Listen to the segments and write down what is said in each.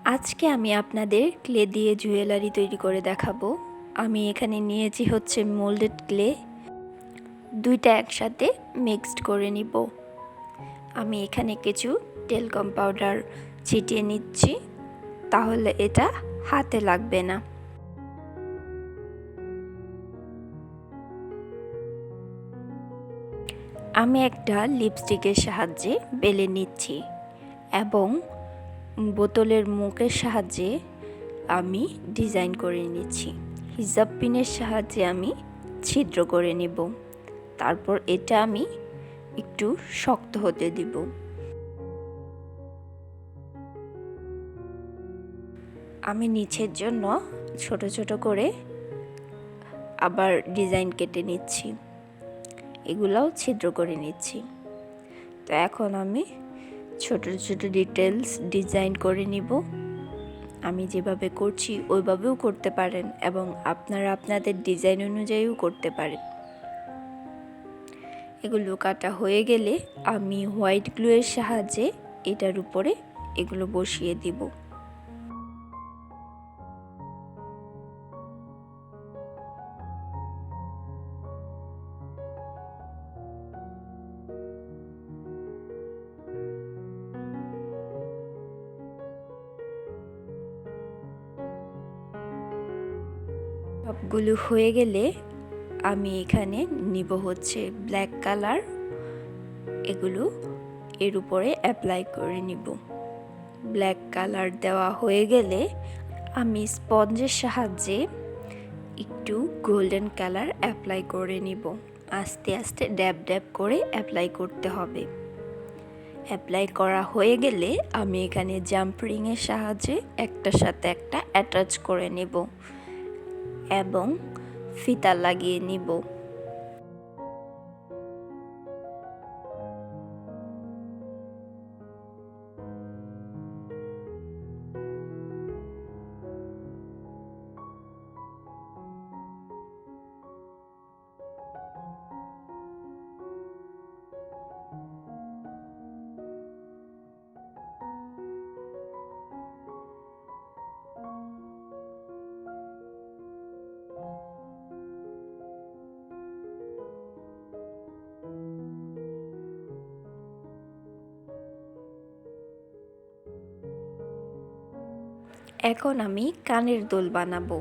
আজকে আমি আপনাদের ক্লে দিয়ে জুয়েলারি তৈরি করে দেখাবো। আমি এখানে নিয়েছি হচ্ছে মোল্ডেড ক্লে, দুইটা একসাথে মিক্সড করে নিব। আমি এখানে কিছু টেলকম পাউডার ছিটিয়ে নিচ্ছি, তাহলে এটা হাতে লাগবে না। আমি একটা লিপস্টিকের সাহায্যে বেলে নিচ্ছি এবং বোতলের মুখের সাহায্যে আমি ডিজাইন করে নিচ্ছি। হিজাব পিনের সাহায্যে আমি ছিদ্র করে নেব। তারপর এটা আমি একটু শক্ত হতে দিব। আমি নিচের জন্য ছোট ছোট করে আবার ডিজাইন কেটে নিচ্ছি, এগুলাও ছিদ্র করে নিচ্ছি। তো এখন আমি ছোট ছোট ডিটেলস ডিজাইন করে নিব। আমি যেভাবে করছি ওইভাবেও করতে পারেন এবং আপনারা আপনাদের ডিজাইন অনুযায়ীও করতে পারেন। এগুলো কাটা হয়ে গেলে আমি হোয়াইট গ্লুয়ের সাহায্যে এটার উপরে এগুলো বসিয়ে দিব। সবগুলো হয়ে গেলে আমি এখানে নিব হচ্ছে ব্ল্যাক কালার, এগুলো এর উপরে অ্যাপ্লাই করে নিব। ব্ল্যাক কালার দেওয়া হয়ে গেলে আমি স্পঞ্জের সাহায্যে একটু গোল্ডেন কালার অ্যাপ্লাই করে নিব। আস্তে আস্তে ড্যাব ড্যাব করে অ্যাপ্লাই করতে হবে। অ্যাপ্লাই করা হয়ে গেলে আমি এখানে জাম্প রিংয়ের সাহায্যে একটার সাথে একটা অ্যাটাচ করে নেব এবং ফিতা লাগিয়ে নিব। এখন আমি কানের দুল বানাবো।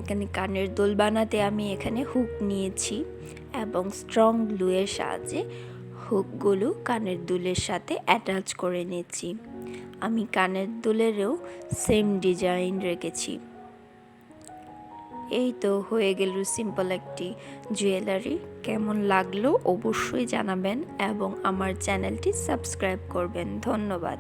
এখানে কানের দুল বানাতে আমি এখানে হুক নিয়েছি এবং স্ট্রং গ্লুয়ের সাহায্যে হুকগুলো কানের দুলের সাথে অ্যাটাচ করে নিয়েছি। আমি কানের দুলেরও সেম ডিজাইন রেখেছি। এই তো হয়ে গেল সিম্পল একটি জুয়েলারি। কেমন লাগলো অবশ্যই জানাবেন এবং আমার চ্যানেলটি সাবস্ক্রাইব করবেন। ধন্যবাদ।